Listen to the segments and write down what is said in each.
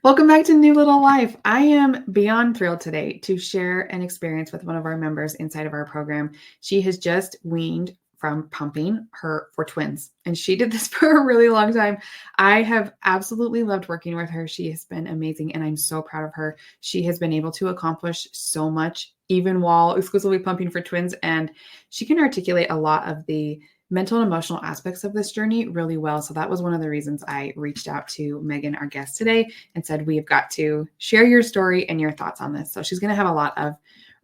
Welcome back to New Little Life. I am beyond thrilled today to share an experience with one of our members inside of our program. She has just weaned from pumping her for twins, and she did this for a really long time. I have absolutely loved working with her. She has been amazing, and I'm so proud of her. She has been able to accomplish so much, even while exclusively pumping for twins, and she can articulate a lot of the mental and emotional aspects of this journey really well. So that was one of the reasons I reached out to Megan, our guest today, and said, we have got to share your story and your thoughts on this. So she's going to have a lot of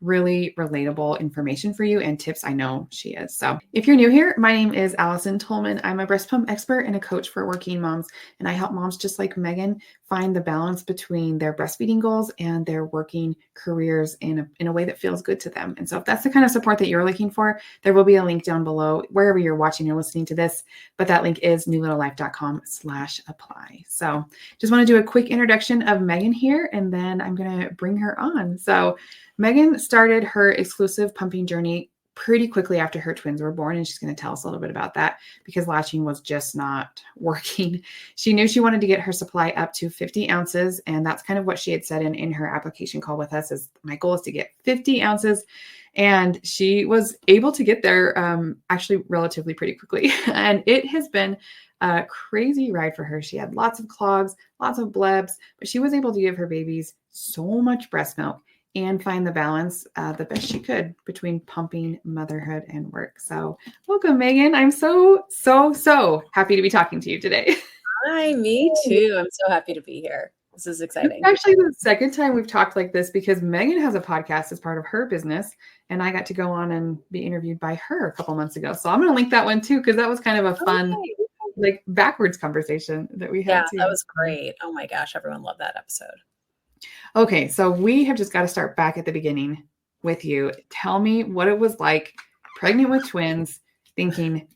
really relatable information for you and tips. I know she is. So if you're new here, my name is Allison Tolman. I'm a breast pump expert and a coach for working moms. And I help moms just like Megan find the balance between their breastfeeding goals and their working careers in a way that feels good to them. And so if that's the kind of support that you're looking for, there will be a link down below wherever you're watching or listening to this. But that link is newlittlelife.com/apply. So just want to do a quick introduction of Megan here, and then I'm going to bring her on. So Megan started her exclusive pumping journey pretty quickly after her twins were born, and she's going to tell us a little bit about that because latching was just not working. She knew she wanted to get her supply up to 50 ounces, and that's kind of what she had said in her application call with us is my goal is to get 50 ounces. And she was able to get there actually relatively pretty quickly. And it has been a crazy ride for her. She had lots of clogs, lots of blebs, but she was able to give her babies so much breast milk and find the balance the best she could between pumping, motherhood, and work. So welcome, Megan. I'm so happy to be talking to you today. Hi, me too. I'm so happy to be here. This is exciting. It's actually the second time we've talked like this because Megan has a podcast as part of her business, and I got to go on and be interviewed by her a couple months ago. So I'm going to link that one too because that was kind of a fun, like backwards conversation that we had too. That was great. Oh my gosh, everyone loved that episode. Okay, so we have just got to start back at the beginning with you. Tell me what it was like pregnant with twins, thinking,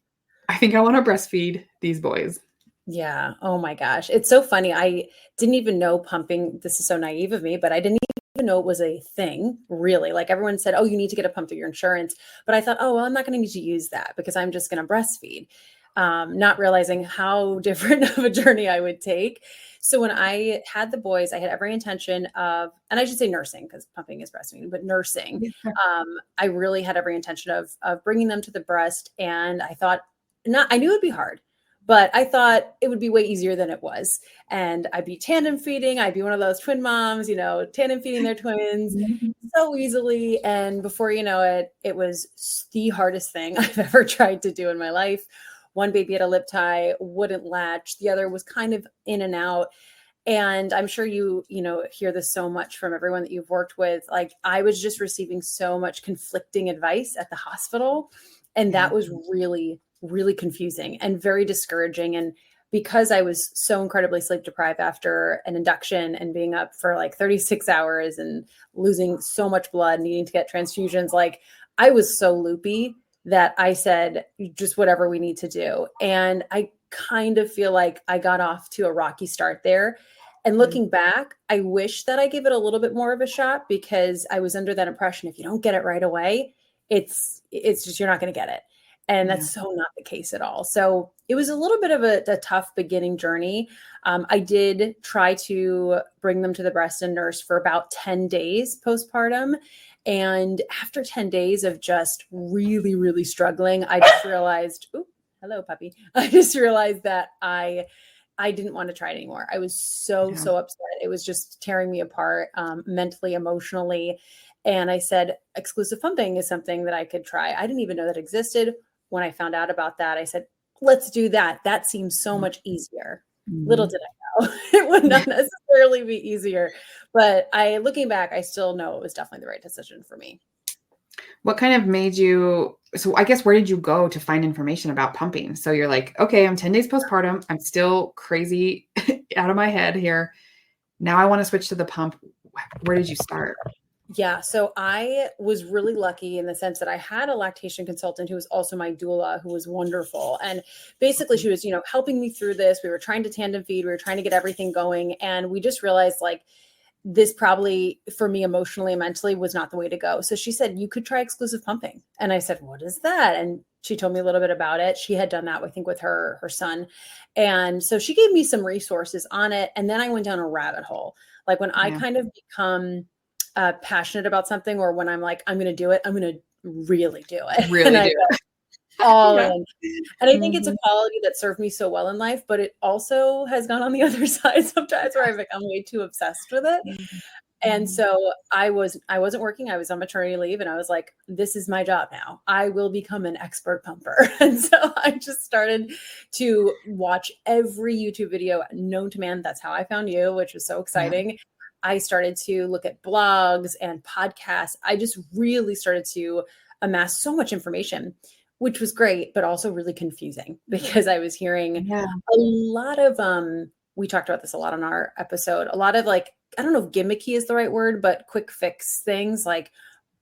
I think I want to breastfeed these boys. Yeah. Oh my gosh. It's so funny. I didn't even know pumping. This is so naive of me, but I didn't even know it was a thing, really. Like everyone said, oh, you need to get a pump through your insurance. But I thought, oh, well, I'm not going to need to use that because I'm just going to breastfeed. Not realizing how different of a journey I would take. So when I had the boys, I had every intention of, and I should say nursing because pumping is breastfeeding, but nursing. I really had every intention of bringing them to the breast. And I thought, I knew it'd be hard, but I thought it would be way easier than it was. And I'd be tandem feeding. I'd be one of those twin moms, tandem feeding their twins so easily. And before you know it, it was the hardest thing I've ever tried to do in my life. One baby had a lip tie, wouldn't latch. The other was kind of in and out. And I'm sure you hear this so much from everyone that you've worked with. Like I was just receiving so much conflicting advice at the hospital. And that was really, really confusing and very discouraging. And because I was so incredibly sleep deprived after an induction and being up for like 36 hours and losing so much blood, needing to get transfusions, like I was so loopy that I said, just whatever we need to do. And I kind of feel like I got off to a rocky start there. And looking back, I wish that I gave it a little bit more of a shot because I was under that impression, if you don't get it right away, it's just, you're not going to get it. And that's so not the case at all. So it was a little bit of a tough beginning journey. I did try to bring them to the breast and nurse for about 10 days postpartum. And after 10 days of just really, really struggling, I just realized, ooh, hello, puppy. I just realized that I didn't want to try it anymore. I was so upset. It was just tearing me apart mentally, emotionally. And I said, exclusive pumping is something that I could try. I didn't even know that existed. When I found out about that, I said, let's do that. That seems so much easier. Little did I know it would not necessarily be easier. But looking back, I still know it was definitely the right decision for me. What kind of made you, so I guess, where did you go to find information about pumping? So you're like, okay, I'm 10 days postpartum. I'm still crazy out of my head here. Now I want to switch to the pump. Where did you start? Yeah. So I was really lucky in the sense that I had a lactation consultant who was also my doula, who was wonderful. And basically she was, helping me through this. We were trying to tandem feed. We were trying to get everything going. And we just realized like, this probably for me emotionally and mentally was not the way to go. So she said, you could try exclusive pumping. And I said, what is that? And She told me a little bit about it. She had done that, I think, with her son. And so she gave me some resources on it. And then I went down a rabbit hole. Like when I Yeah. kind of become passionate about something, or when I'm like, I'm going to do it, I'm going to really do it. And Really I do. go all Yeah. in. And I think it's a Mhm. quality that served me so well in life, but it also has gone on the other side sometimes where I've become way too obsessed with it. And Mhm. so I wasn't working. I was on maternity leave and I was like, this is my job now. I will become an expert pumper. And so I just started to watch every YouTube video known to man. That's how I found you, which was so Yeah. exciting. I started to look at blogs and podcasts. I just really started to amass so much information, which was great, but also really confusing because I was hearing Yeah. a lot of we talked about this a lot on our episode, a lot of like, I don't know if gimmicky is the right word, but quick fix things like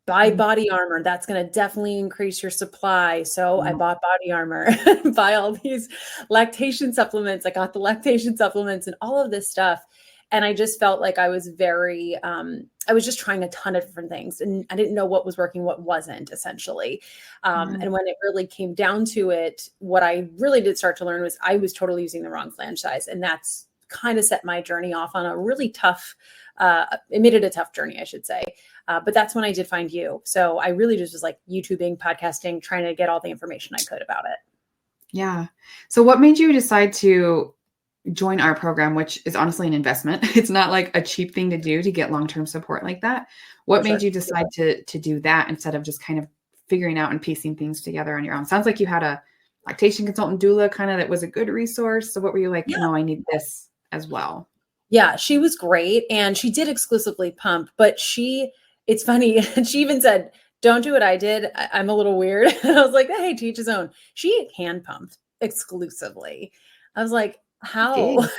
buy Mhm. body armor. That's going to definitely increase your supply. So I Yeah. bought body armor, buy all these lactation supplements. I got the lactation supplements and all of this stuff. And I just felt like I was very, I was just trying a ton of different things and I didn't know what was working, what wasn't essentially. Yeah. And when it really came down to it, what I really did start to learn was I was totally using the wrong flange size. And that's kind of set my journey off on a really tough, it made it a tough journey, I should say. But that's when I did find you. So I really just was like YouTubing, podcasting, trying to get all the information I could about it. Yeah. So what made you decide to join our program, which is honestly an investment? It's not like a cheap thing to do to get long-term support like that. For What made sure. you decide to do that instead of just kind of figuring out and piecing things together on your own? Sounds like you had a lactation consultant doula kind of that was a good resource. So what were you like, Yeah. no, I need this as well? Yeah, she was great. And she did exclusively pump, but it's funny. She even said, don't do what I did. I'm a little weird. And I was like, hey, to each his own. She hand pumped exclusively. I was like, You how? did.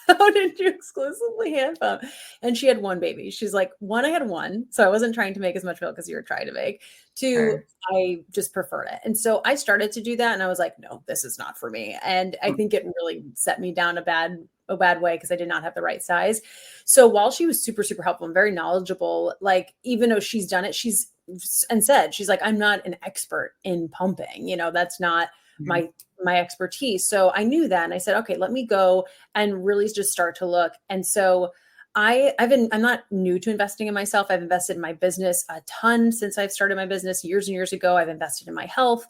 How did you exclusively hand pump? And she had one baby. She's like, one, I had one. So I wasn't trying to make as much milk as you were trying to make. Two, Sure. I just preferred it. And so I started to do that. And I was like, no, this is not for me. And I think it really set me down a bad way because I did not have the right size. So while she was super, super helpful and very knowledgeable, like even though she's done it, she's like, I'm not an expert in pumping. That's not Mhm. my expertise. So I knew that. And I said, okay, let me go and really just start to look. And so I'm not new to investing in myself. I've invested in my business a ton since I've started my business years and years ago. I've invested in my health.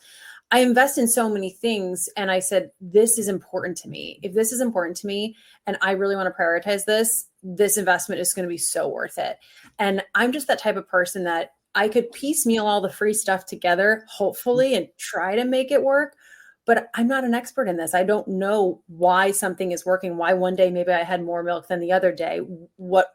I invest in so many things. And I said, this is important to me. If this is important to me and I really want to prioritize this investment is going to be so worth it. And I'm just that type of person that I could piecemeal all the free stuff together, hopefully, and try to make it work. But I'm not an expert in this. I don't know why something is working, why one day maybe I had more milk than the other day, what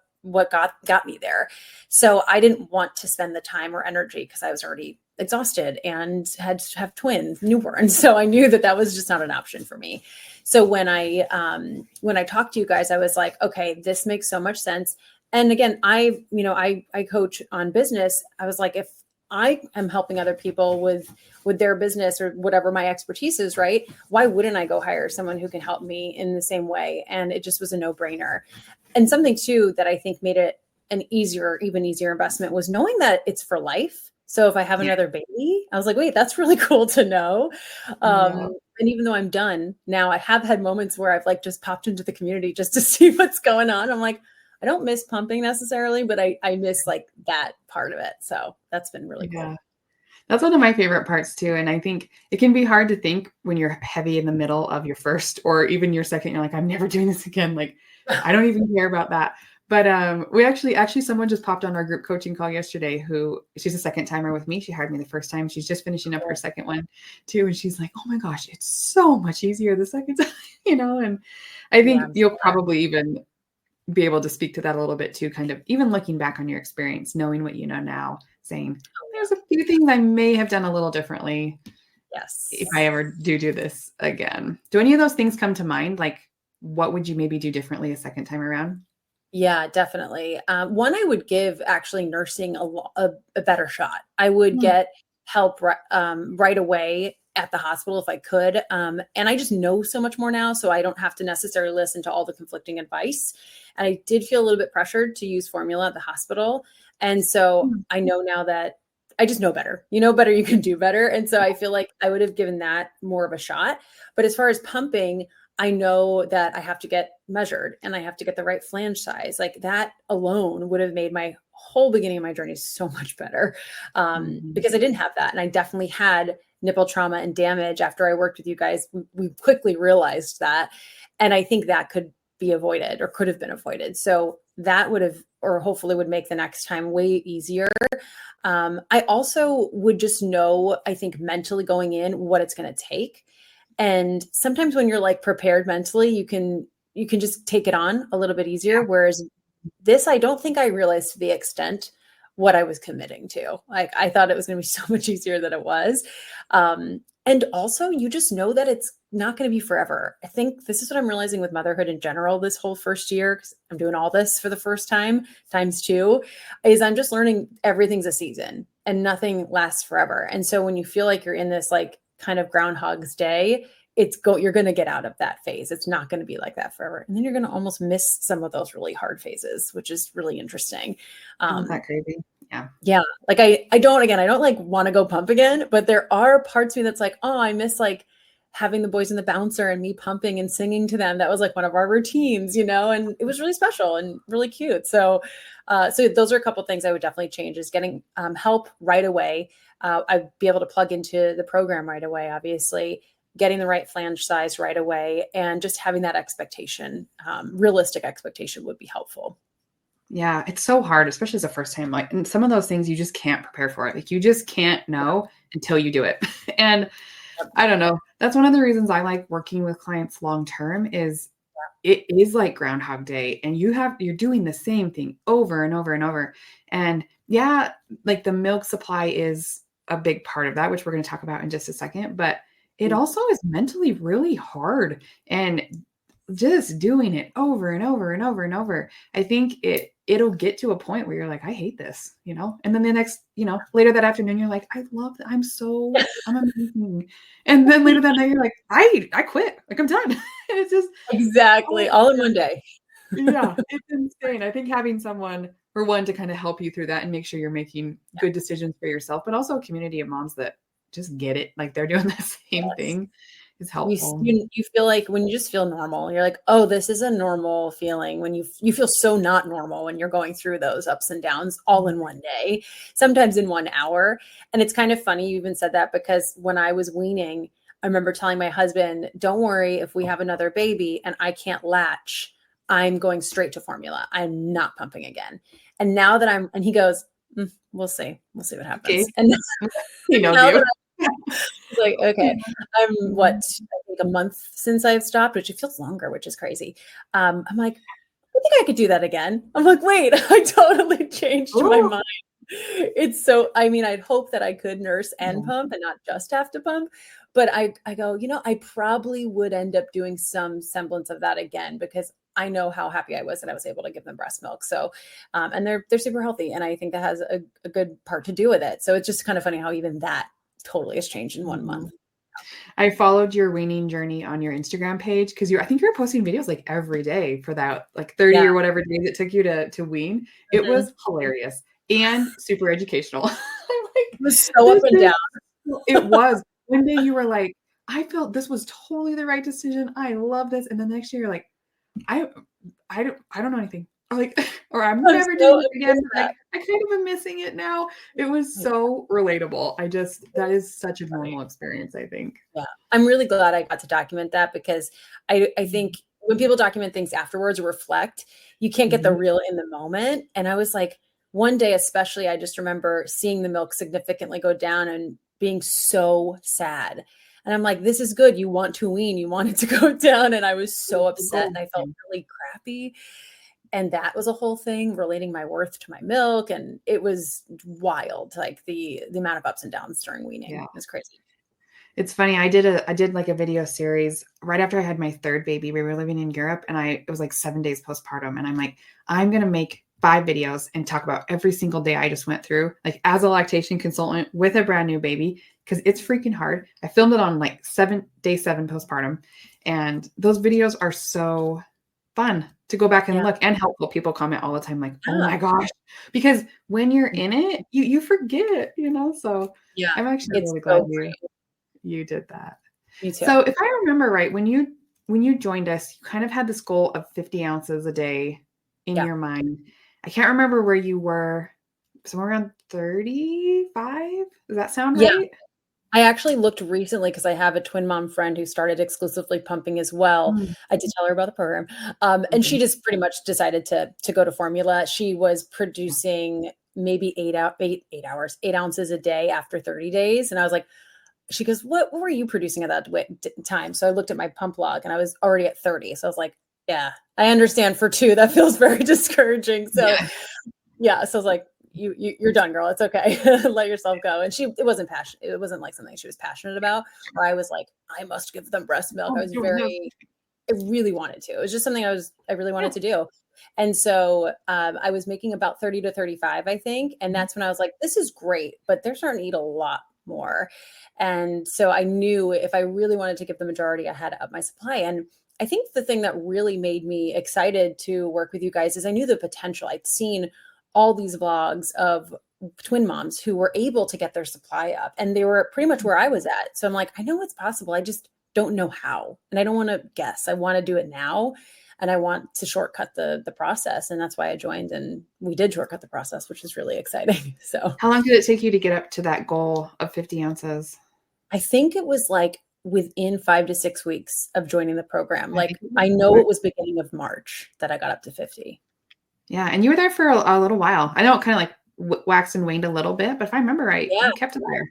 got me there. So I didn't want to spend the time or energy because I was already exhausted and had to have twins, newborns. So I knew that was just not an option for me. So when I talked to you guys, I was like, okay, this makes so much sense. And again, I coach on business. I was like, if I am helping other people with their business or whatever my expertise is, right? Why wouldn't I go hire someone who can help me in the same way? And it just was a no-brainer. And something too that I think made it even easier investment was knowing that it's for life. So if I have Yeah. another baby, I was like, wait, that's really cool to know. Yeah. And even though I'm done now, I have had moments where I've like just popped into the community just to see what's going on. I'm like, I don't miss pumping necessarily, but I miss like that part of it. So that's been really cool. Yeah. That's one of my favorite parts too. And I think it can be hard to think when you're heavy in the middle of your first or even your second, you're like, I'm never doing this again. Like, I don't even care about that. But we actually someone just popped on our group coaching call yesterday who she's a second timer with me. She hired me the first time. She's just finishing up her second one too. And she's like, oh my gosh, it's so much easier the second time, and I Yeah, think you'll probably even be able to speak to that a little bit too, kind of even looking back on your experience, knowing what you know now, saying, there's a few things I may have done a little differently if I yes. ever do this again. Do any of those things come to mind? Like, what would you maybe do differently a second time around? Yeah, definitely. One, I would give actually nursing a better shot. I would Hmm. get help right away at the hospital if I could. And I just know so much more now, so I don't have to necessarily listen to all the conflicting advice. And I did feel a little bit pressured to use formula at the hospital. And so Hmm. I know now that I just know better. You know better, you can do better. And so I feel like I would have given that more of a shot. But as far as pumping, I know that I have to get measured and I have to get the right flange size. Like that alone would have made my whole beginning of my journey so much better, Mhm. because I didn't have that. And I definitely had nipple trauma and damage after I worked with you guys. We quickly realized that. And I think that could be avoided or could have been avoided. So that would have, or hopefully would make the next time way easier. I also would just know, I think mentally going in what it's going to take. And sometimes when you're like prepared mentally, you can just take it on a little bit easier. Whereas this, I don't think I realized to the extent what I was committing to. Like I thought it was going to be so much easier than it was. And also you just know that it's not going to be forever. I think this is what I'm realizing with motherhood in general, this whole first year, because I'm doing all this for the first time, times two, is I'm just learning everything's a season and nothing lasts forever. And so when you feel like you're in this like kind of Groundhog's Day, you're going to get out of that phase. It's not going to be like that forever. And then you're going to almost miss some of those really hard phases, which is really interesting. Isn't Um, that crazy? Yeah. yeah, like I don't like want to go pump again, but there are parts of me that's like, oh, I miss like having the boys in the bouncer and me pumping and singing to them. That was like one of our routines, and it was really special and really cute. So those are a couple of things I would definitely change, is getting help right away. I'd be able to plug into the program right away, obviously, getting the right flange size right away, and just having that expectation, realistic expectation would be helpful. Yeah, it's so hard, especially as a first time. Like, and some of those things you just can't prepare for it. Like, you just can't know until you do it. And I don't know. That's one of the reasons I like working with clients long term is it is like Groundhog Day, and you're doing the same thing over and over and over. And yeah, like the milk supply is a big part of that, which we're going to talk about in just a second, but it also is mentally really hard. And just doing it over and over and over and over, I think it'll get to a point where you're like, I hate this, and then the next, later that afternoon, you're like, I love that. I'm amazing. And then later that night, you're like, I quit. Like, I'm done. And it's just, Exactly, oh, all in one day. yeah, it's insane. I think having someone, for one, to kind of help you through that and make sure you're making good decisions for yourself, but also a community of moms that just get it, like they're doing the same Yes. thing, is You helpful. you feel like when you just feel normal, you're like, "Oh, this is a normal feeling." When you feel so not normal when you're going through those ups and downs all in one day, sometimes in 1 hour. And it's kind of funny you even said that, because when I was weaning, I remember telling my husband, "Don't worry if we have another baby and I can't latch, I'm going straight to formula. I'm not pumping again." And now that and he goes, we'll see. We'll see what Okay. happens." And He knows now you. that it's like, okay, I'm Mhm. I think a month since I've stopped, which it feels longer, which is crazy. I'm like, I think I could do that again. I'm like, wait, I totally changed my Ooh. mind. It's so, I mean, I'd hope that I could nurse and Yeah. pump and not just have to pump. But I go, I probably would end up doing some semblance of that again, because I know how happy I was that I was able to give them breast milk. So, and they're super healthy. And I think that has a good part to do with it. So it's just kind of funny how even that totally has changed in 1 month. Mhm. I followed your weaning journey on your Instagram page because I think you were posting videos like every day for that like 30 Yeah. or whatever days it took you to wean. It Mhm. was hilarious and super educational. I'm It like, was so up this and is down. it was. One day you were like, I felt this was totally the right decision. I love this. And then the next year you're like, I I don't know anything. Or like, or I'm I'm never so doing this again. embrace But that. like, I kind of am missing it now. It was Yeah. so relatable. That is such a Funny. normal experience, I think. Yeah. I'm really glad I got to document that, because I Mhm. think when people document things afterwards or reflect, you can't get the Mhm. real in the moment. And I was like, one day especially, I just remember seeing the milk significantly go down and being so sad. And I'm like, this is good. You want to wean, you want it to go down. And I was so It's the upset goal. and I felt really crappy. And that was a whole thing, relating my worth to my milk. And it was wild. Like the amount of ups and downs during weaning Yeah. was crazy. It's funny. I did like a video series right after I had my third baby. We were living in Europe and it was like 7 days postpartum. And I'm like, I'm gonna make 5 videos and talk about every single day I just went through, like as a lactation consultant with a brand new baby, because it's freaking hard. I filmed it on like day 7 postpartum. And those videos are so fun. to go back and Yeah. look, and helpful people comment all the time like, "Oh my Yeah. gosh." Because when you're in it, you forget, so Yeah. I'm actually It's really glad so great. you did that. Me too. So if I remember right, when you joined us, you kind of had this goal of 50 ounces a day in Yeah. your mind. I can't remember where you were, somewhere around 35? Does that sound Yeah. right? I actually looked recently because I have a twin mom friend who started exclusively pumping as well. Mm, I did tell her about the program. And she okay. just pretty much decided to go to formula. She was Yeah. producing maybe 8 hours, 8 ounces a day after 30 days. And I was like, she goes, what were you producing at that time? So I looked at my pump log and I was already at 30. So I was like, yeah, I understand for two. That feels very discouraging. So Yeah. yeah, so I was like, you're done, girl. It's okay. Let yourself go. And it wasn't passion. It wasn't like something she was passionate about, or I was like, I must give them breast milk. Oh, no, no. I really wanted to. It was just something I really Yeah. wanted to do. And so I was making about 30 to 35, I think. And Mhm. that's when I was like, this is great, but they're starting to eat a lot more. And so I knew if I really wanted to give the majority, I had to up my supply. And I think the thing that really made me excited to work with you guys is I knew the potential. I'd seen all these vlogs of twin moms who were able to get their supply up, and they were pretty much where I was at. So I'm like, I know it's possible. I just don't know how. And I don't want to guess. I want to do it now. And I want to shortcut the process. And that's why I joined. And we did shortcut the process, which is really exciting. So How long did it take you to get up to that goal of 50 ounces? I think it was like within 5 to 6 weeks of joining the program. I think Like it was I know quick. it was beginning of March that I got up to 50. Yeah, and you were there for a little while. I know it kinda, like, waxed and waned a little bit, but if I remember right, Yeah. you kept it there.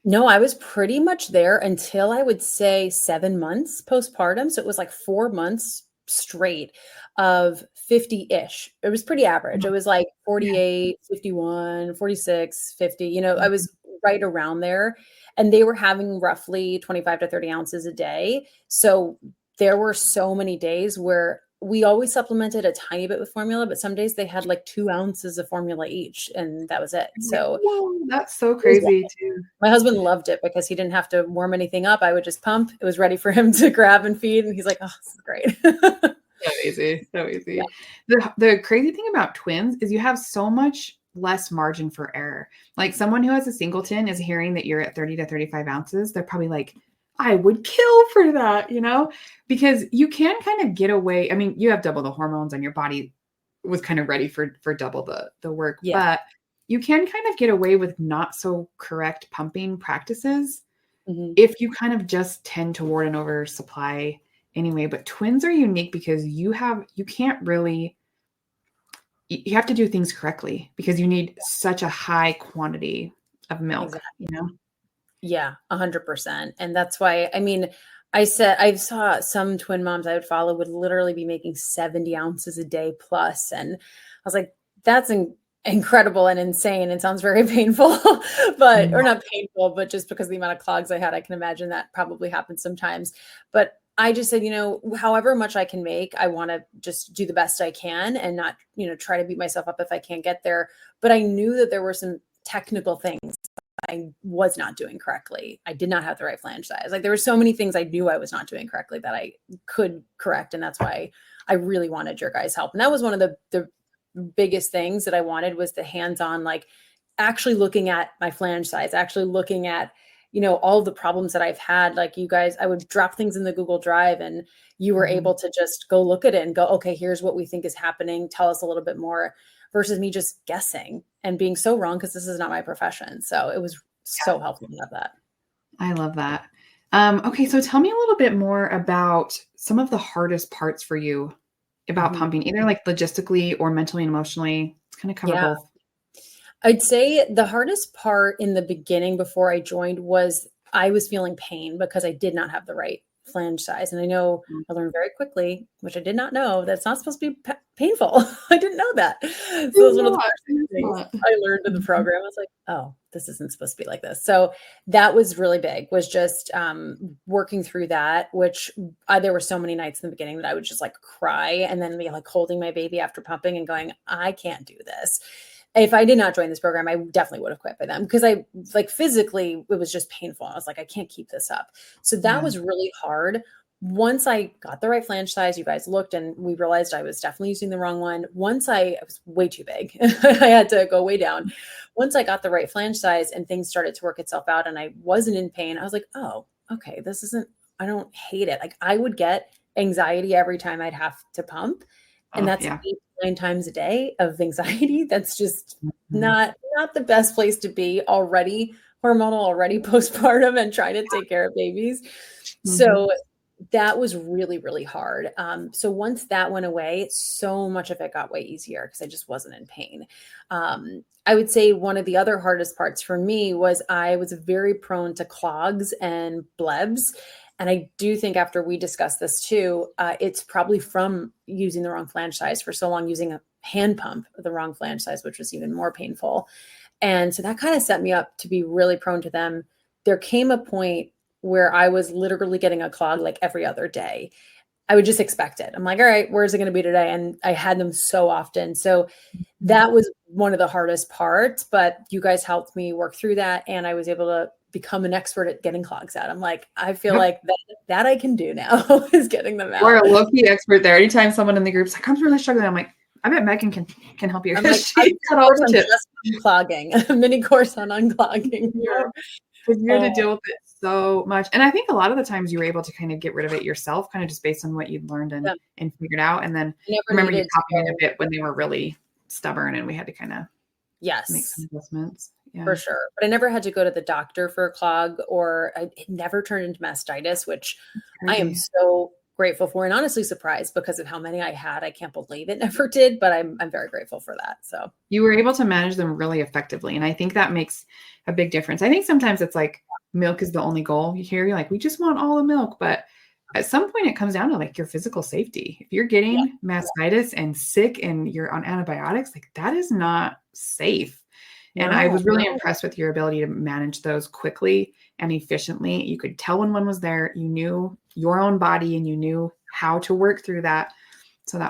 No, I was pretty much there until I would say 7 months postpartum. So it was like 4 months straight of 50-ish. It was pretty average. Mhm. It was like Yeah. 48, 51, 46, 50. I Mhm. was right around there. And they were having roughly 25 to 30 ounces a day. So there were so many days where we always supplemented a tiny bit with formula, but some days they had like 2 ounces of formula each, and that was it. I'm like, So "Whoa, that's so it was crazy too." my husband loved it because he didn't have to warm anything up. I would just pump. It was ready for him to grab and feed, and he's like, "Oh, this is great." So easy, so Yeah, easy. The crazy thing about twins is you have so much less margin for error. Like, someone who has a singleton is hearing that you're at 30 to 35 ounces, they're probably like, "I would kill for that," because you can kind of get away. I mean, you have double the hormones and your body was kind of ready for double the work, yeah, but you can kind of get away with not so correct pumping practices mhm, if you kind of just tend toward an oversupply anyway. But twins are unique because you can't really, you have to do things correctly because you need such a high quantity of milk, exactly. you know? Yeah, 100%. And that's why, I mean, I saw some twin moms I would follow would literally be making 70 ounces a day plus, and I was like, that's incredible and insane. It sounds very painful, but or Yeah. not painful, but just because of the amount of clogs I had, I can imagine that probably happens sometimes. But I just said, however much I can make, I want to just do the best I can and not, try to beat myself up if I can't get there. But I knew that there were some technical things I was not doing correctly. I did not have the right flange size. Like there were so many things I knew I was not doing correctly that I could correct. And that's why I really wanted your guys' help. And that was one of the biggest things that I wanted was the hands-on, like actually looking at my flange size, actually looking at, all the problems that I've had. Like you guys, I would drop things in the Google Drive and you were Mhm. able to just go look at it and go, okay, here's what we think is happening. Tell us a little bit more versus me just guessing and being so wrong because this is not my profession. So it was so helpful to have that. I love that. Okay, so tell me a little bit more about some of the hardest parts for you about Mhm. pumping, either like logistically or mentally and emotionally. Let's kind of cover Yeah. both. I'd say the hardest part in the beginning before I joined was I was feeling pain because I did not have the right flange size. And I know Mm. I learned very quickly, which I did not know, that's not supposed to be painful. I didn't know that. So it was It's one of the not, first it's things not. I learned in the Mhm. program. I was like, oh, this isn't supposed to be like this. So that was really big, was just working through that, which there were so many nights in the beginning that I would just like cry and then be like holding my baby after pumping and going, I can't do this. If I did not join this program, I definitely would have quit by then because I like physically, it was just painful. I was like, I can't keep this up. So that Yeah. was really hard. once I got the right flange size, you guys looked and we realized I was definitely using the wrong one. Once I was way too big, I had to go way down. Once I got the right flange size and things started to work itself out and I wasn't in pain, I was like, oh, okay, I don't hate it. Like I would get anxiety every time I'd have to pump. And Oh, that's yeah. 8, 9 times a day of anxiety. That's just Mhm. not the best place to be already hormonal, already postpartum and trying to take care of babies. Mhm. So that was really, really hard. So once that went away, so much of it got way easier because I just wasn't in pain. I would say one of the other hardest parts for me was I was very prone to clogs and blebs. And I do think after we discussed this too, it's probably from using the wrong flange size for so long, using a hand pump, the wrong flange size, which was even more painful. And so that kind of set me up to be really prone to them. There came a point where I was literally getting a clog like every other day. I would just expect it. I'm like, all right, where's it going to be today? And I had them so often. So Mhm. that was one of the hardest parts, but you guys helped me work through that. And I was able to become an expert at getting clogs out. I'm like, I feel Yep. like that I can do now is getting them We're out. a low-key expert there. Anytime someone in the group's like, I'm really struggling, I'm like, I bet Megan can help you. I'm like, She's got all course the on tips. just unclogging, a mini course on unclogging. Yep. Because you had to deal with it so much. And I think a lot of the times you were able to kind of get rid of it yourself, kind of just based on what you'd learned Yeah, and figured out. And then I never remember you needed to popping in a go. bit when they were really stubborn and we had to kind of make some Yes. adjustments. For Yeah. sure. But I never had to go to the doctor for a clog it never turned into mastitis, which I am Crazy. so grateful for and honestly surprised because of how many I had. I can't believe it never did, but I'm very grateful for that. So You were able to manage them really effectively. And I think that makes a big difference. I think sometimes it's like milk is the only goal. You hear, you're like, we just want all the milk. But at some point, it comes down to like your physical safety. If you're yeah, getting mastitis and sick and you're on antibiotics, like that is not safe. And I no, was really impressed with your ability to manage those quickly and efficiently. You could tell when one was there. You knew your own body and you knew how to work through that. So I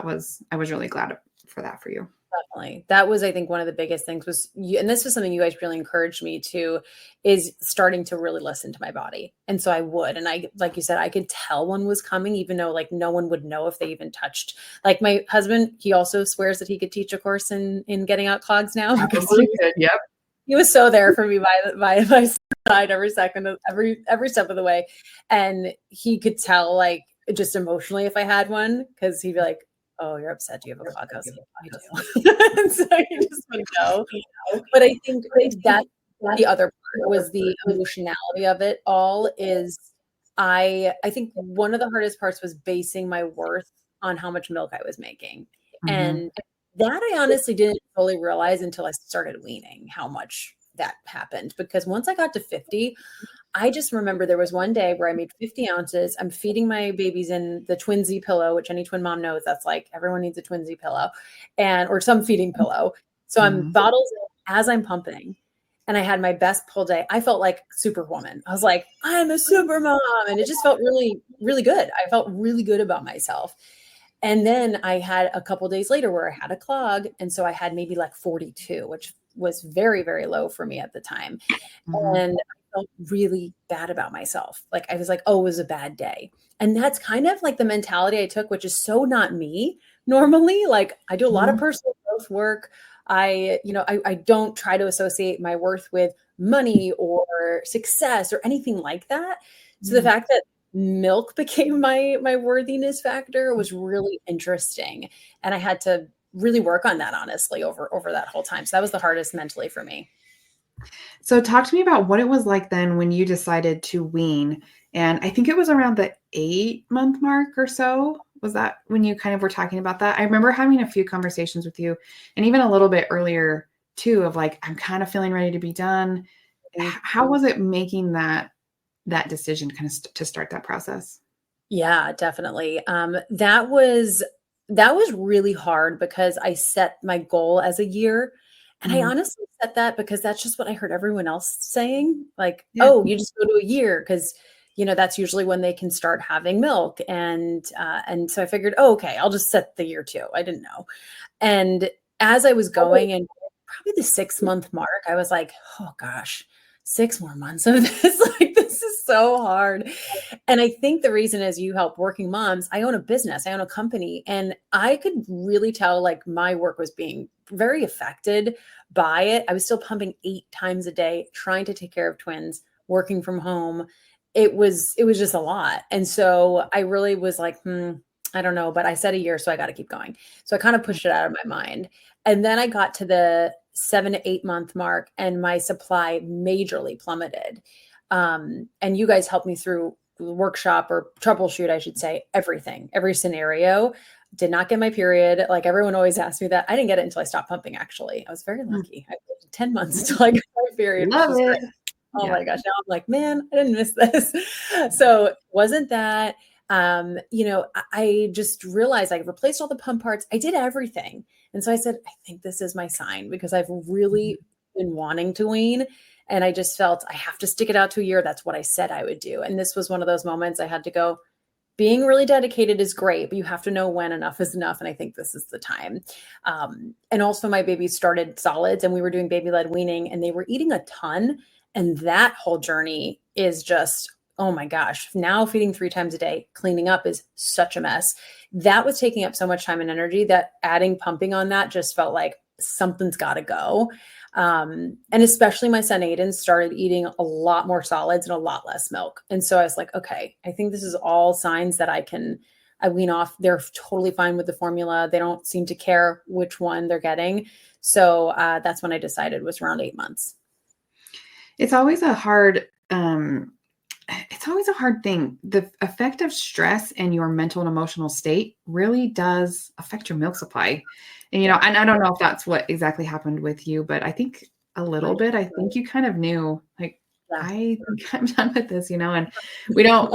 was really glad for that for you. definitely. That was, I think, one of the biggest things was you, and this was something you guys really encouraged me to, is starting to really listen to my body. And so I would, and I, like you said, I could tell one was coming, even though like no one would know if they even touched. Like my husband, he also swears that he could teach a course in getting out clogs now because Probably could. Yep. he was so there for me by my side every second of every step of the way. And he could tell like just emotionally if I had one, because he'd be like, oh, you're upset. Do you have a clog? I was like, I do. And so he just would go. But I think that the other part was the emotionality of it all is I think one of the hardest parts was basing my worth on how much milk I was making. Mhm. And that I honestly didn't fully realize until I started weaning how much that happened. Because once I got to 50, I just remember there was one day where I made 50 ounces. I'm feeding my babies in the Twinsy pillow, which any twin mom knows that's like everyone needs a Twinsy pillow and or some feeding pillow. So I'm Mhm. bottles in as I'm pumping. And I had my best pull day. I felt like superwoman. I was like, I'm a super mom. And it just felt really, really good. I felt really good about myself. And then I had a couple days later where I had a clog. And so I had maybe like 42, which was very, very low for me at the time. Mhm. And I felt really bad about myself. Like I was like, oh, it was a bad day. And that's kind of like the mentality I took, which is so not me normally. Like I do a lot of Mhm. personal growth work. I don't try to associate my worth with money or success or anything like that. So the Yeah. fact that milk became my worthiness factor was really interesting. And I had to really work on that honestly over that whole time. So that was the hardest mentally for me. So talk to me about what it was like then when you decided to wean. And I think it was around the 8-month mark or so. Was that when you kind of were talking about that? I remember having a few conversations with you and even a little bit earlier too of like, I'm kind of feeling ready to be done. How was it making that decision kind of to start that process? Yeah, definitely. That was really hard because I set my goal as a year. And I Mhm. honestly set that because that's just what I heard everyone else saying. Like, Yeah. oh, you just go to a year because that's usually when they can start having milk. And so I figured, oh, okay, I'll just set the year too. I didn't know. And as I was going and probably the 6-month mark, I was like, oh gosh, 6 more months of this. Like this this is so hard. And I think the reason is you help working moms. I own a business, I own a company, and I could really tell like my work was being very affected by it. I was still pumping 8 times a day, trying to take care of twins, working from home. It was just a lot. And so I really was like, I don't know, but I said a year, so I got to keep going. So I kind of pushed it out of my mind. And then I got to the 7 to 8 month mark and my supply majorly plummeted. And you guys helped me through the workshop or troubleshoot, I should say, everything, every scenario. Did not get my period. Like everyone always asks me that. I didn't get it until I stopped pumping, actually. I was very lucky. I waited 10 months till I got my period, which Love was great. it. Oh Yeah. my gosh. Now I'm like, man, I didn't miss this. So wasn't that, I just realized I replaced all the pump parts. I did everything. And so I said, I think this is my sign because I've really been wanting to wean. And I just felt I have to stick it out to a year. That's what I said I would do. And this was one of those moments I had to go, being really dedicated is great, but you have to know when enough is enough. And I think this is the time. And also my babies started solids and we were doing baby-led weaning and they were eating a ton. And that whole journey is just, oh my gosh, now feeding 3 times a day, cleaning up is such a mess. That was taking up so much time and energy that adding pumping on that just felt like something's got to go. And especially my son Aiden started eating a lot more solids and a lot less milk. And so I was like, okay, I think this is all signs that I wean off. They're totally fine with the formula. They don't seem to care which one they're getting. So that's when I decided was around 8 months. It's always a hard, thing. The effect of stress and your mental and emotional state really does affect your milk supply. And, and I don't know if that's what exactly happened with you, but I think a little bit, I think you kind of knew, like, Yeah. I think I'm done with this, and we don't,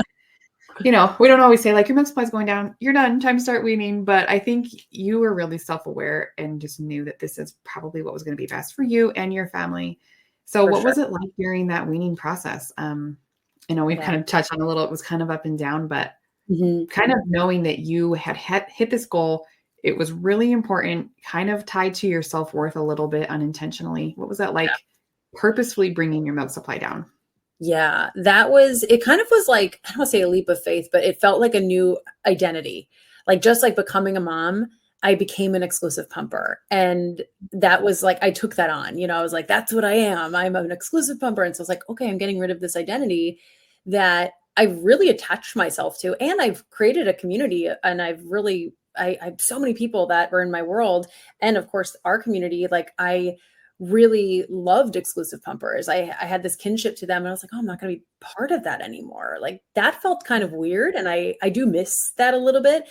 we don't always say like your milk supply is going down, you're done, time to start weaning. But I think you were really self-aware and just knew that this is probably what was going to be best for you and your family. So what was it like during that weaning process? We've kind of touched on a little, it was kind of up and down, but kind of knowing that you had hit this goal, it was really important, kind of tied to your self-worth a little bit unintentionally. What was that like purposefully bringing your milk supply down? Yeah, it kind of was like, I don't want to say a leap of faith, but it felt like a new identity. Like just like becoming a mom, I became an exclusive pumper. And that was like, I took that on, I was like, that's what I am. I'm an exclusive pumper. And so I was like, okay, I'm getting rid of this identity that I really attached myself to. And I've created a community and I have so many people that were in my world. And of course, our community, like I really loved exclusive pumpers. I had this kinship to them and I was like, oh, I'm not going to be part of that anymore. Like that felt kind of weird. And I do miss that a little bit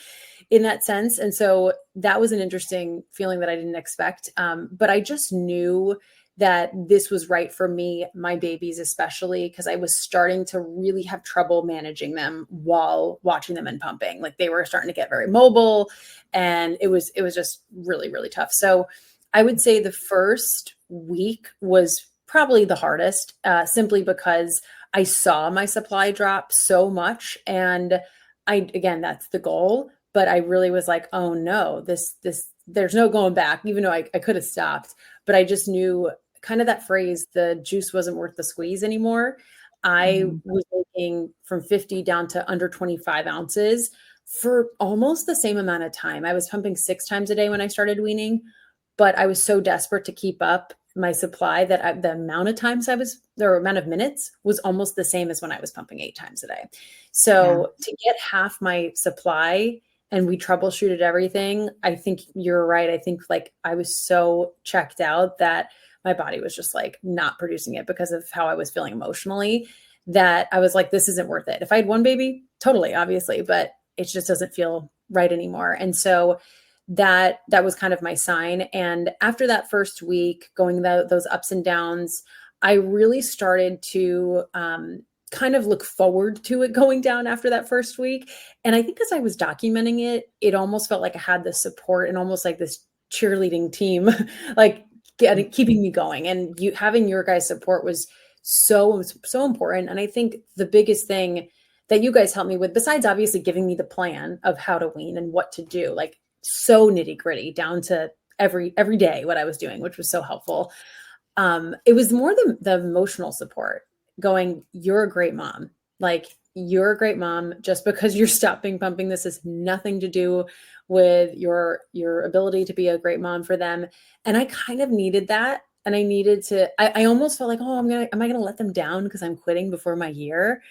in that sense. And so that was an interesting feeling that I didn't expect. But I just knew that this was right for me, my babies, especially because I was starting to really have trouble managing them while watching them and pumping. Like they were starting to get very mobile and it was just really, really tough. So I would say the first week was probably the hardest, simply because I saw my supply drop so much. And again, that's the goal, but I really was like, oh no, there's no going back, even though I could have stopped, but I just knew kind of that phrase, the juice wasn't worth the squeeze anymore. I was making from 50 down to under 25 ounces for almost the same amount of time. I was pumping 6 times a day when I started weaning, but I was so desperate to keep up my supply that the amount of times the amount of minutes was almost the same as when I was pumping 8 times a day. So to get half my supply and we troubleshooted everything, I think you're right. I think like I was so checked out that my body was just like not producing it because of how I was feeling emotionally, that I was like, this isn't worth it. If I had one baby, totally, obviously, but it just doesn't feel right anymore. And so that was kind of my sign. And after that first week, going those ups and downs, I really started to kind of look forward to it going down after that first week. And I think as I was documenting it, it almost felt like I had the support and almost like this cheerleading team, like keeping me going. And having your guys' support was so important. And I think the biggest thing that you guys helped me with, besides obviously giving me the plan of how to wean and what to do, like so nitty gritty down to every day what I was doing, which was so helpful. It was more the emotional support. going, you're a great mom. Like, you're a great mom just because you're stopping pumping. This has nothing to do with your ability to be a great mom for them. And I kind of needed that. And I needed to, I almost felt like, oh, am I gonna let them down because I'm quitting before my year?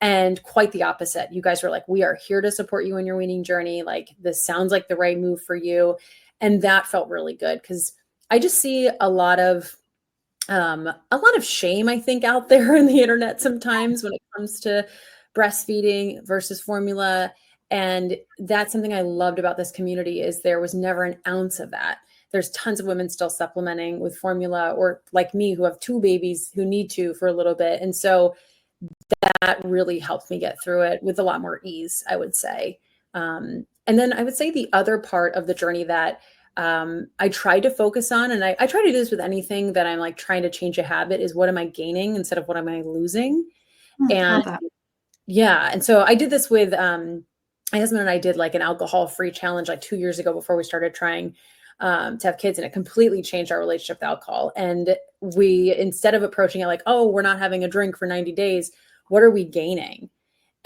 And quite the opposite. You guys were like, we are here to support you in your weaning journey. Like, this sounds like the right move for you. And that felt really good, because I just see a lot of shame, I think, out there in the internet sometimes when it comes to breastfeeding versus formula. And that's something I loved about this community, is there was never an ounce of that. There's tons of women still supplementing with formula, or like me, who have two babies who need to for a little bit. And so that really helped me get through it with a lot more ease, I would say. And then I would say the other part of the journey that I tried to focus on, and I try to do this with anything that I'm like trying to change a habit, is what am I gaining instead of what am I losing? I And love that. yeah, and so I did this with my husband and I did like an alcohol-free challenge like 2 years ago before we started trying to have kids, and it completely changed our relationship with alcohol. And we, instead of approaching it like, oh, we're not having a drink for 90 days, what are we gaining?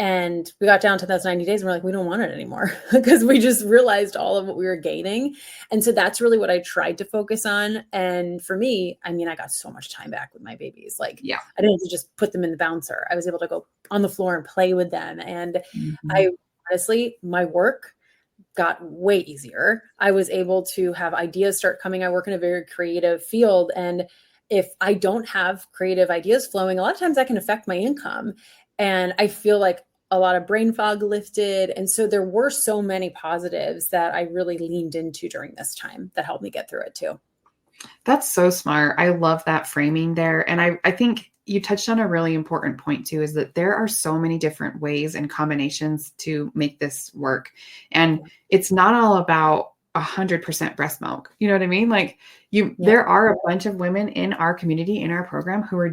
And we got down to those 90 days and we're like, we don't want it anymore, because we just realized all of what we were gaining. And so that's really what I tried to focus on. And for me, I mean, I got so much time back with my babies. Like, Yeah. I didn't have to just put them in the bouncer. I was able to go on the floor and play with them. And Mhm. I honestly, my work got way easier. I was able to have ideas start coming. I work in a very creative field. And if I don't have creative ideas flowing, a lot of times that can affect my income. And I feel like a lot of brain fog lifted. And so there were so many positives that I really leaned into during this time that helped me get through it too. That's so smart. I love that framing there. And I think you touched on a really important point too, is that there are so many different ways and combinations to make this work. And it's not all about 100% breast milk. You know what I mean? Like Yeah. there are a bunch of women in our community, in our program, who are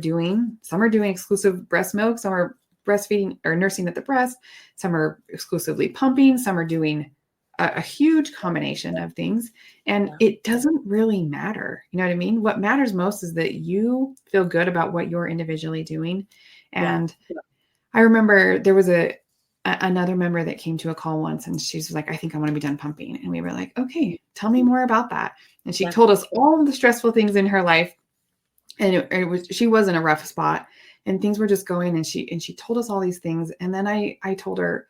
some are doing exclusive breast milk, some are breastfeeding or nursing at the breast, some are exclusively pumping, some are doing a huge combination of things. And Yeah. it doesn't really matter. You know what I mean? What matters most is that you feel good about what you're individually doing. Yeah. And I remember there was another member that came to a call once, and she's like, I think I want to be done pumping. And we were like, okay, tell me more about that. And she Yeah. told us all the stressful things in her life. And she was in a rough spot, and things were just going, and she told us all these things. And then I told her,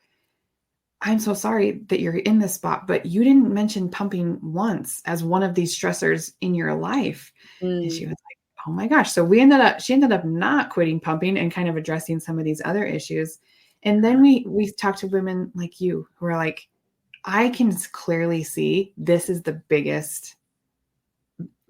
I'm so sorry that you're in this spot, but you didn't mention pumping once as one of these stressors in your life. And she Mm. was like, oh my gosh. So she ended up not quitting pumping and kind of addressing some of these other issues. And then we talked to women like you who are like, I can clearly see this is the biggest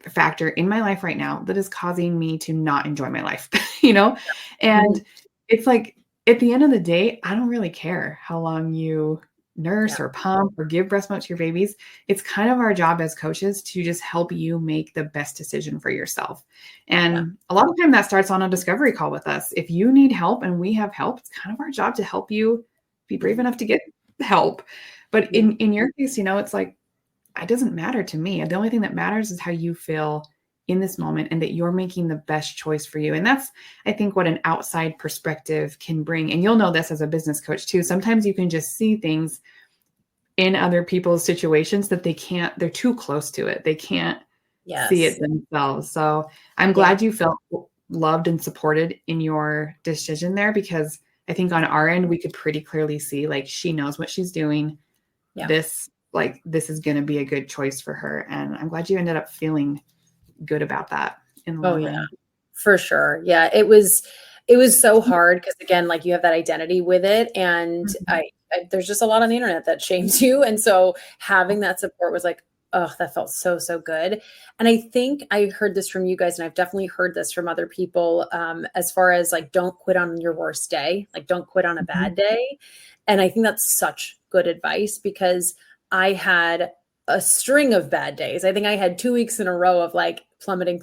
factor in my life right now that is causing me to not enjoy my life, you know? And it's like, at the end of the day, I don't really care how long you nurse Yeah. or pump or give breast milk to your babies. It's kind of our job as coaches to just help you make the best decision for yourself. Yeah. And a lot of time that starts on a discovery call with us. If you need help and we have help, it's kind of our job to help you be brave enough to get help. But Yeah. in your case, it's like, it doesn't matter to me. The only thing that matters is how you feel in this moment, and that you're making the best choice for you. And that's, I think, what an outside perspective can bring. And you'll know this as a business coach too. Sometimes you can just see things in other people's situations that they're too close to it. They can't see Yes. it themselves. So I'm Yeah. glad you felt loved and supported in your decision there, because I think on our end, we could pretty clearly see, like, she knows what she's doing. Yeah. This is going to be a good choice for her. And I'm glad you ended up feeling good about that in the Oh long yeah, run. for sure. Yeah. It was so hard because, again, like, you have that identity with it. And Mhm. there's just a lot on the internet that shames you. And so having that support was like, oh, that felt so, so good. And I think I heard this from you guys, and I've definitely heard this from other people, as far as like, don't quit on your worst day, like don't quit on a Mhm. bad day. And I think that's such good advice, because I had a string of bad days. I think I had 2 weeks in a row of like plummeting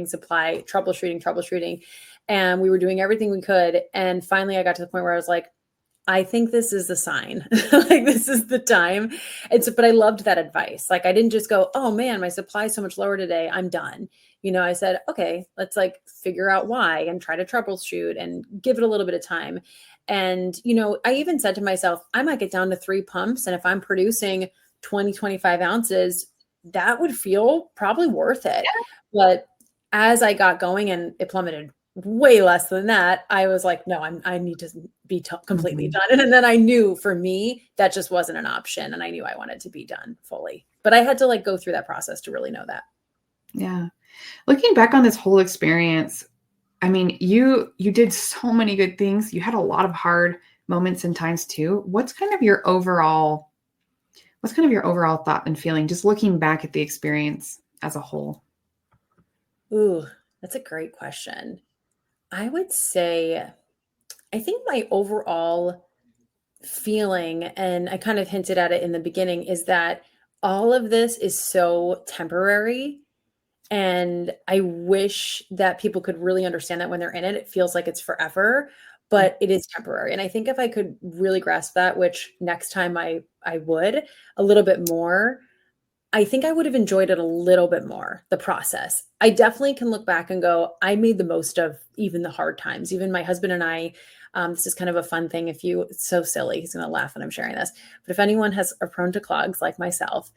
supply, troubleshooting. And we were doing everything we could. And finally I got to the point where I was like, I think this is the sign. Like this is the time. But I loved that advice. Like I didn't just go, oh man, my supply is so much lower today. I'm done. I said, okay, let's like figure out why and try to troubleshoot and give it a little bit of time. And, I even said to myself, I might get down to 3 pumps. And if I'm producing 20, 25 ounces, that would feel probably worth it. But as I got going and it plummeted way less than that, I was like, no, I need to be completely done. And then I knew for me, that just wasn't an option. And I knew I wanted to be done fully, but I had to like go through that process to really know that. Yeah. Looking back on this whole experience, I mean, you did so many good things. You had a lot of hard moments and times too. What's kind of your overall thought and feeling just looking back at the experience as a whole? Ooh, that's a great question. I would say, I think my overall feeling, and I kind of hinted at it in the beginning, is that all of this is so temporary. And I wish that people could really understand that when they're in it, it feels like it's forever, but it is temporary. And I think if I could really grasp that, which next time I would a little bit more, I think I would have enjoyed it a little bit more, the process. I definitely can look back and go, I made the most of even the hard times. Even my husband and I, this is kind of a fun thing. It's so silly, he's going to laugh when I'm sharing this. But if anyone are prone to clogs like myself,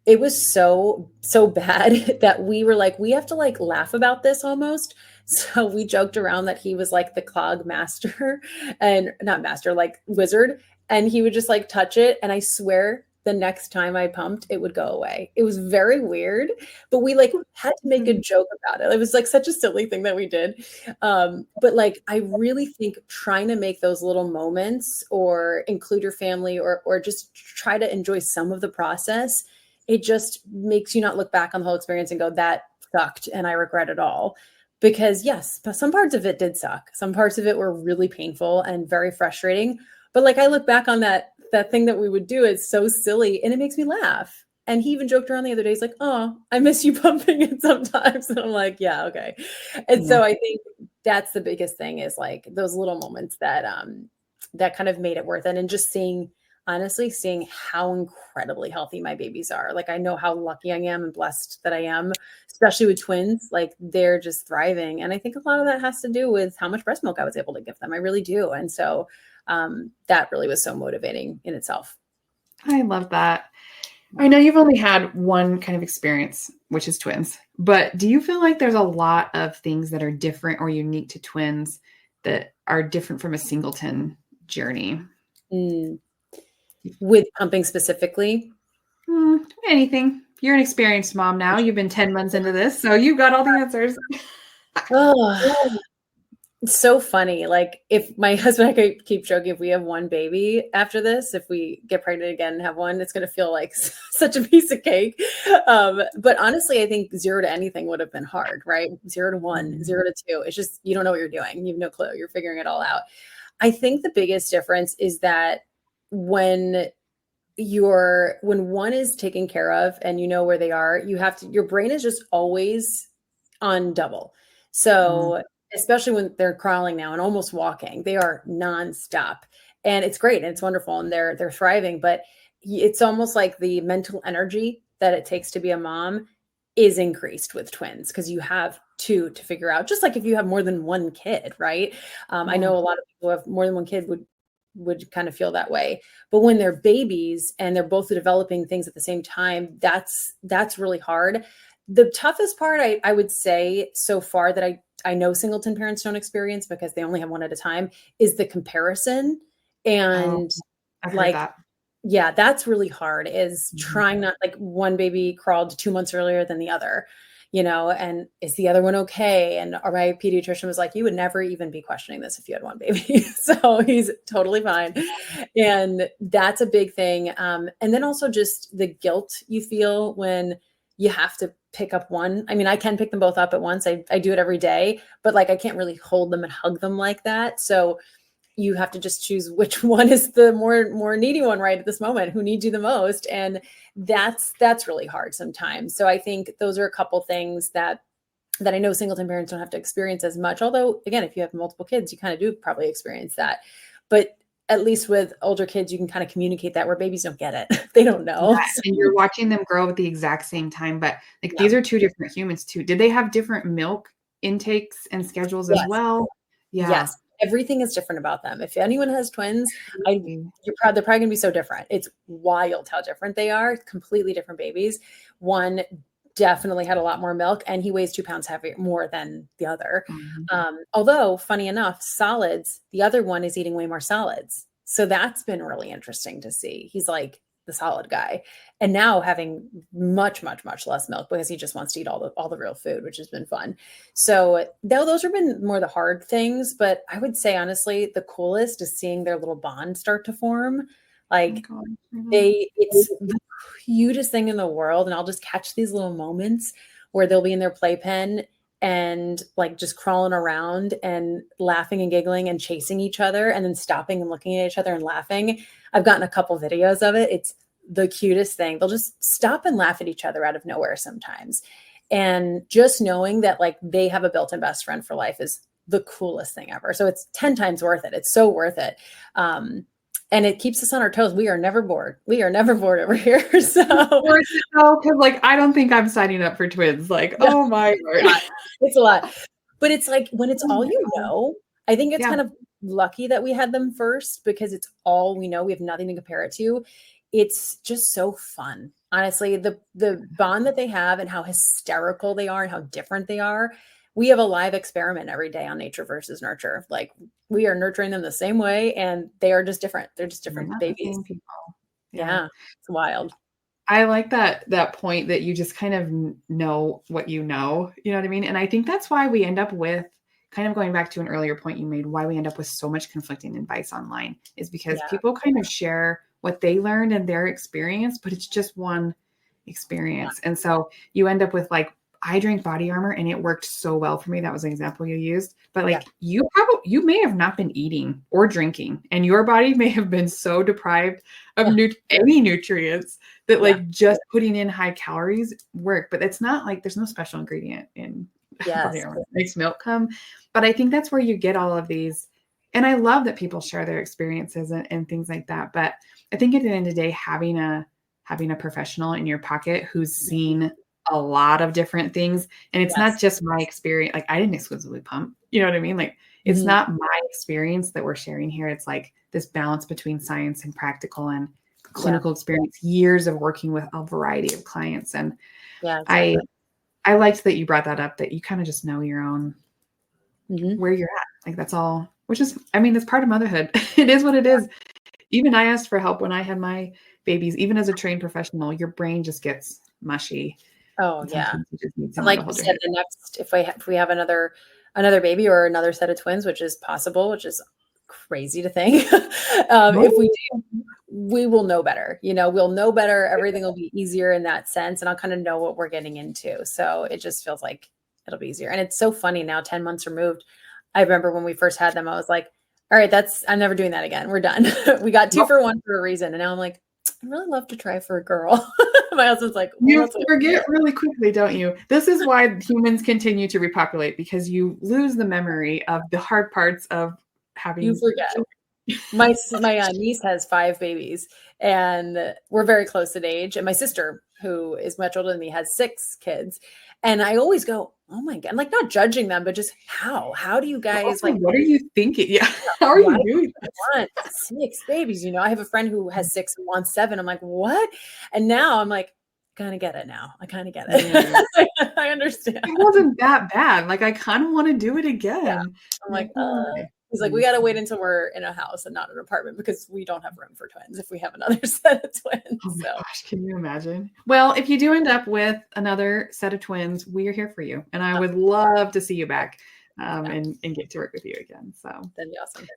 it was so bad that we were like, we have to like laugh about this almost. So we joked around that he was like the clog master and not master, like wizard. And he would just like touch it. And I swear the next time I pumped, it would go away. It was very weird, but we like had to make a joke about it. It was like such a silly thing that we did. But like, I really think trying to make those little moments or include your family or just try to enjoy some of the process, it just makes you not look back on the whole experience and go, that sucked and I regret it all. Because yes, some parts of it did suck. Some parts of it were really painful and very frustrating. But like I look back on that thing that we would do, it's so silly and it makes me laugh. And he even joked around the other day, he's like, oh, I miss you pumping it sometimes. And I'm like, yeah, okay. And so I think that's the biggest thing is like those little moments that kind of made it worth it. And just honestly seeing how incredibly healthy my babies are. Like I know how lucky I am and blessed that I am, especially with twins. Like they're just thriving. And I think a lot of that has to do with how much breast milk I was able to give them. I really do. And so that really was so motivating in itself. I love that. I know you've only had one kind of experience, which is twins, but do you feel like there's a lot of things that are different or unique to twins that are different from a singleton journey? With pumping specifically? Anything. You're an experienced mom now. You've been 10 months into this, so you've got all the answers. Oh, it's so funny. Like if my husband and I keep joking, if we have one baby after this, if we get pregnant again and have one, it's going to feel like such a piece of cake. But honestly, I think 0 to anything would have been hard, right? 0 to 1, 0 to 2. It's just, you don't know what you're doing. You have no clue. You're figuring it all out. I think the biggest difference is that when one is taken care of and you know where they are, your brain is just always on double. So especially when they're crawling now and almost walking, they are nonstop. And it's great and it's wonderful and they're thriving, but it's almost like the mental energy that it takes to be a mom is increased with twins because you have two to figure out, just like if you have more than one kid, right? I know a lot of people who have more than one kid would kind of feel that way. But when they're babies and they're both developing things at the same time, that's really hard. The toughest part I would say so far that I know singleton parents don't experience because they only have one at a time is the comparison. And I've like, heard that. yeah, that's really hard is trying not like one baby crawled 2 months earlier than the other, and is the other one okay? And my pediatrician was like, you would never even be questioning this if you had one baby. So he's totally fine. And that's a big thing. And then also just the guilt you feel when you have to pick up one. I mean, I can pick them both up at once. I do it every day, but like, I can't really hold them and hug them like that. So you have to just choose which one is the more needy one right at this moment, who needs you the most. And that's really hard sometimes. So I think those are a couple things that I know singleton parents don't have to experience as much. Although again, if you have multiple kids, you kind of do probably experience that. But at least with older kids, you can kind of communicate that, where babies don't get it. They don't know. Yeah, So, and you're watching them grow at the exact same time, but, like, yeah. these are 2 different humans too. Did they have different milk intakes and schedules as Yes. well? Yeah. Yes. Everything is different about them. If anyone has twins, I Really? they're probably gonna be so different. It's wild how different they are, completely different babies. One definitely had a lot more milk, and he weighs 2 pounds heavier more than the other. Mhm. Although, funny enough, solids, the other one is eating way more solids. So that's been really interesting to see. He's like the solid guy. And now having much, much, much less milk because he just wants to eat all the real food, which has been fun. So though those have been more the hard things, but I would say honestly, the coolest is seeing their little bond start to form. Oh my Like gosh, I know. it's the cutest thing in the world. And I'll just catch these little moments where they'll be in their playpen and like just crawling around and laughing and giggling and chasing each other and then stopping and looking at each other and laughing. I've gotten a couple videos of it. It's the cutest thing. They'll just stop and laugh at each other out of nowhere sometimes. And just knowing that like they have a built-in best friend for life is the coolest thing ever. So it's 10 times worth it. It's so worth it. And it keeps us on our toes. We are never bored. We are never bored over here. So Worth it though, 'cause, like, I don't think I'm signing up for twins, like, no, oh my word. it's a lot. But it's like when it's Oh all my you god. know, I think it's Yeah, kind of lucky that we had them first because it's all we know. We have nothing to compare it to. It's just so fun. Honestly, the bond that they have and how hysterical they are and how different they are. We have a live experiment every day on nature versus nurture. Like we are nurturing them the same way and they are just different. They're just they're different not the babies. same people. Yeah. Yeah. It's wild. I like that point that you just kind of know what you know what I mean? And I think that's why we end up with kind of going back to an earlier point you made, why we end up with so much conflicting advice online is because Yeah. people kind of share what they learned and their experience, but it's just one Yeah. experience. And so you end up with like, I drank body armor and it worked so well for me. That was an example you used. But Yeah. like you may have not been eating or drinking, and your body may have been so deprived of Yeah. any nutrients that Yeah. like just putting in high calories work. But it's not like there's no special ingredient in body Yes. armor that makes milk come. But I think that's where you get all of these. And I love that people share their experiences and things like that. But I think at the end of the day, having a professional in your pocket who's seen a lot of different things. And it's not Yes. just my experience. Like I didn't exclusively pump. You know what I mean? Like it's Mhm. not my experience that we're sharing here. It's like this balance between science and practical and Yeah. clinical experience, years of working with a variety of clients. And Yeah, I exactly. I liked that you brought that up, that you kind of just know your own Mhm. where you're at. Like that's all, which is, I mean, it's part of motherhood. It is what it is. Even I asked for help when I had my babies, even as a trained professional, your brain just gets mushy. Oh, And yeah. sometimes you just need And someone like to you hold your said, hand. if we have another baby or another set of twins, which is possible, which is crazy to think, if we do, we will know better. You know, we'll know better. Everything will be easier in that sense, and I'll kind of know what we're getting into. So it just feels like it'll be easier. And it's so funny now, 10 months removed. I remember when we first had them, I was like, all right, I'm never doing that again. We're done. We got two Nope. for one for a reason. And now I'm like, I'd really love to try for a girl. My husband's like, well, You let's wait. forget really quickly, don't you? This is why humans continue to repopulate, because you lose the memory of the hard parts of You having forget. children. My niece has 5 babies, and we're very close in age. And my sister, who is much older than me, has 6 kids. And I always go, "Oh my god!" I'm like not judging them, but just how do you But guys also, like? what are you thinking? Yeah. How are Why you do doing you this? want 6 babies? You know, I have a friend who has 6 and wants 7. I'm like, what? And now I'm like, kind of get it now. I kind of get Yeah. it. I understand. It wasn't that bad. Like, I kind of want to do it Yeah. again. I'm I'm like, like, why? he's like, we got to wait until we're in a house and not an apartment because we don't have room for twins if we have another set of twins. Oh my So, gosh, can you imagine? Well, if you do end up with another set of twins, we are here for you. And I would love to see you back yeah, and get to work with you again. So, that'd be awesome.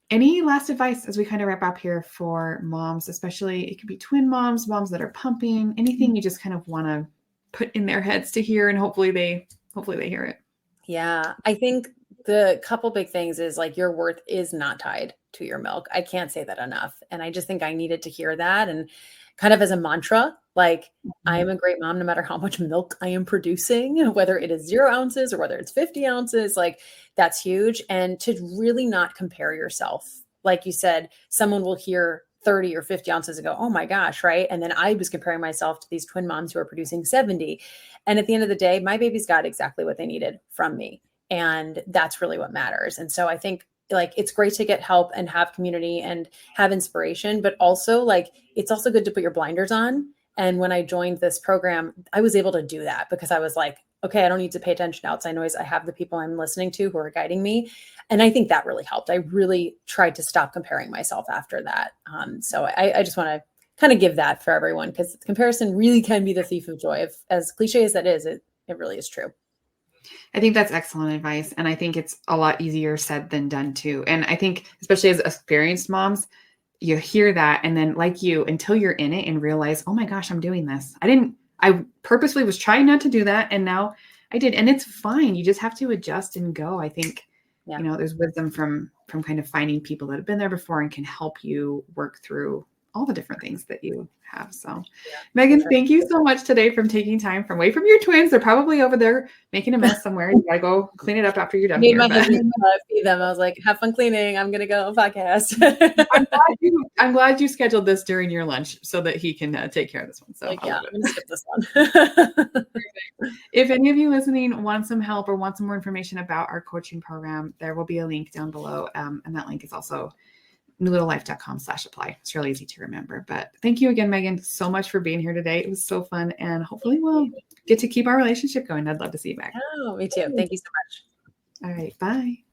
any last advice as we kind of wrap up here for moms, especially it could be twin moms, moms that are pumping, anything you just kind of want to put in their heads to hear, and hopefully they hear it. Yeah, I think the couple big things is like your worth is not tied to your milk. I can't say that enough. And I just think I needed to hear that and kind of as a mantra, like I Mhm. am a great mom no matter how much milk I am producing, whether it is 0 ounces or whether it's 50 ounces, like that's huge. And to really not compare yourself like you said, someone will hear 30 or 50 ounces and go, oh my gosh, right? And then I was comparing myself to these twin moms who are producing 70. And at the end of the day, my babies got exactly what they needed from me. And that's really what matters. And so I think like it's great to get help and have community and have inspiration, but also like it's also good to put your blinders on. And when I joined this program, I was able to do that because I was like, okay, I don't need to pay attention to outside noise. I have the people I'm listening to who are guiding me. And I think that really helped. I really tried to stop comparing myself after that. So I just want to kind of give that for everyone because comparison really can be the thief of joy. If, as cliche as that is, it really is true. I think that's excellent advice. And I think it's a lot easier said than done too. And I think, especially as experienced moms, you hear that. And then like you, until you're in it and realize, oh my gosh, I'm doing this. I purposely was trying not to do that. And now I did. And it's fine. You just have to adjust and go. I think, there's wisdom from kind of finding people that have been there before and can help you work through all the different things that you have. So Megan, thank you so much today from taking time from away from your twins. They're probably over there making a mess somewhere. You gotta go clean it up after you're done. Made my husband feed them. I was like, have fun cleaning. I'm going to go on podcast. I'm glad you scheduled this during your lunch so that he can take care of this one. So like, yeah, I'm going to skip this one. If any of you listening want some help or want some more information about our coaching program, there will be a link down below. And that link is also newlittlelife.com/apply. It's really easy to remember. But thank you again, Megan, so much for being here today. It was so fun. And hopefully we'll get to keep our relationship going. I'd love to see you back. Oh, me too. Thank you so much. All right. Bye.